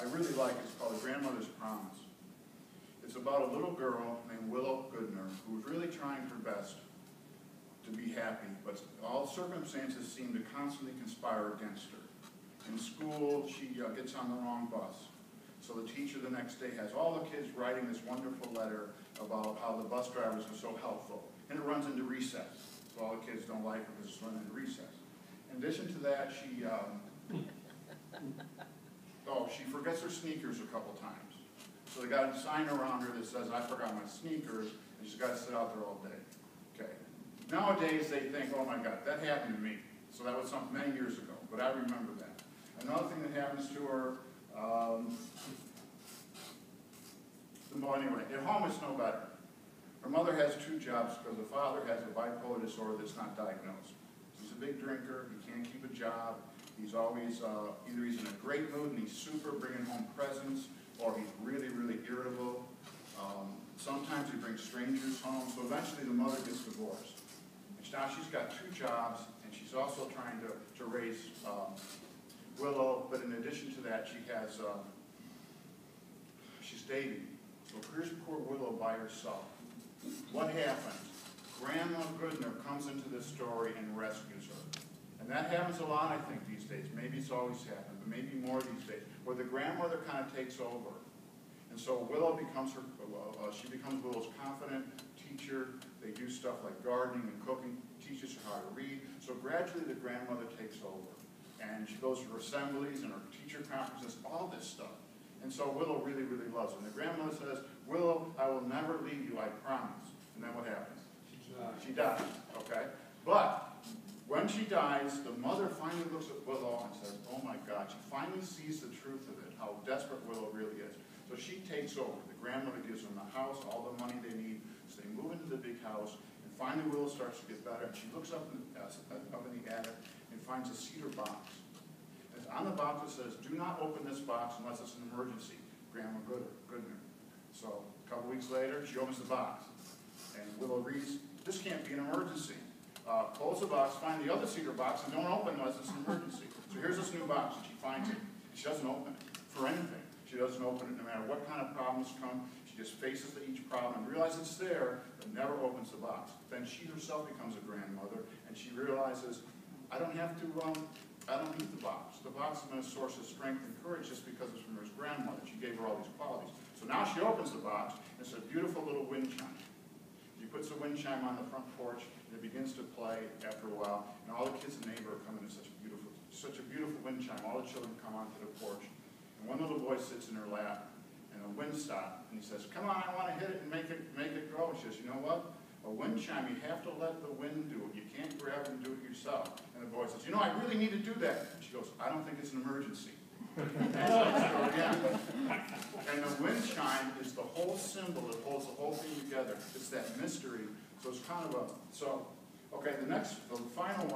really like. It's called A Grandmother's Promise. It's about a little girl named Willow Goodner who was really trying her best to be happy, but all circumstances seem to constantly conspire against her. In school, she gets on the wrong bus. So the teacher the next day has all the kids writing this wonderful letter about how the bus drivers are so helpful. And it runs into recess. So all the kids don't like it because it's running into recess. In addition to that, she forgets her sneakers a couple times. So they got a sign around her that says, "I forgot my sneakers," and she's got to sit out there all day. Okay. Nowadays they think, "Oh my God, that happened to me." So that was something many years ago, but I remember that. Another thing that happens to her, well, anyway, at home it's no better. Her mother has 2 jobs because the father has a bipolar disorder that's not diagnosed. He's a big drinker, he can't keep a job, he's always, either he's in a great mood and he's super bringing home presents, or he's really, really irritable. Sometimes he brings strangers home, so eventually the mother gets divorced. And now she's got 2 jobs, and she's also trying to raise Willow, but in addition to that, she has, she's dating. So here's poor Willow by herself. What happens? Grandma Goodner comes into this story and rescues her. And that happens a lot, I think, these days. Maybe it's always happened, but maybe more these days, where the grandmother kind of takes over. And so Willow becomes she becomes Willow's confident teacher. They do stuff like gardening and cooking, teaches her how to read. So gradually the grandmother takes over. And she goes to her assemblies and her teacher conferences, all this stuff. And so Willow really, really loves her. And the grandmother says, "Willow, I will never leave you, I promise." And then what happens? She dies, okay? But when she dies, the mother finally looks at Willow and says, "Oh my God," she finally sees the truth of it, how desperate Willow really is. So she takes over. The grandmother gives them the house, all the money they need, so they move into the big house, and finally Willow starts to get better, and she looks up in the attic and finds a cedar box. And on the box it says, "Do not open this box unless it's an emergency, Grandma Goodner." So a couple weeks later, she opens the box, and Willow reads, "This can't be an emergency. Close the box, find the other cedar box, and don't open unless it's an emergency." So here's this new box, and she finds it. She doesn't open it for anything. She doesn't open it no matter what kind of problems come. She just faces each problem and realizes it's there, but never opens the box. Then she herself becomes a grandmother, and she realizes, I don't need the box. The box has been a source of strength and courage just because it's from her grandmother. She gave her all these qualities. So now she opens the box, and it's a beautiful little wind chime. She puts the wind chime on the front porch, and it begins to play after a while, and all the kids in the neighborhood are coming to such a beautiful wind chime. All the children come onto the porch, and one little boy sits in her lap, and the wind stops, and he says, "Come on, I want to hit it and make it go." And she says, "You know what? A wind chime, you have to let the wind do it. You can't grab it and do it yourself." And the boy says, "You know, I really need to do that." And she goes, "I don't think it's an emergency." And the wind chime is the whole symbol that holds the whole thing together. It's that mystery. So it's kind of okay, the final one.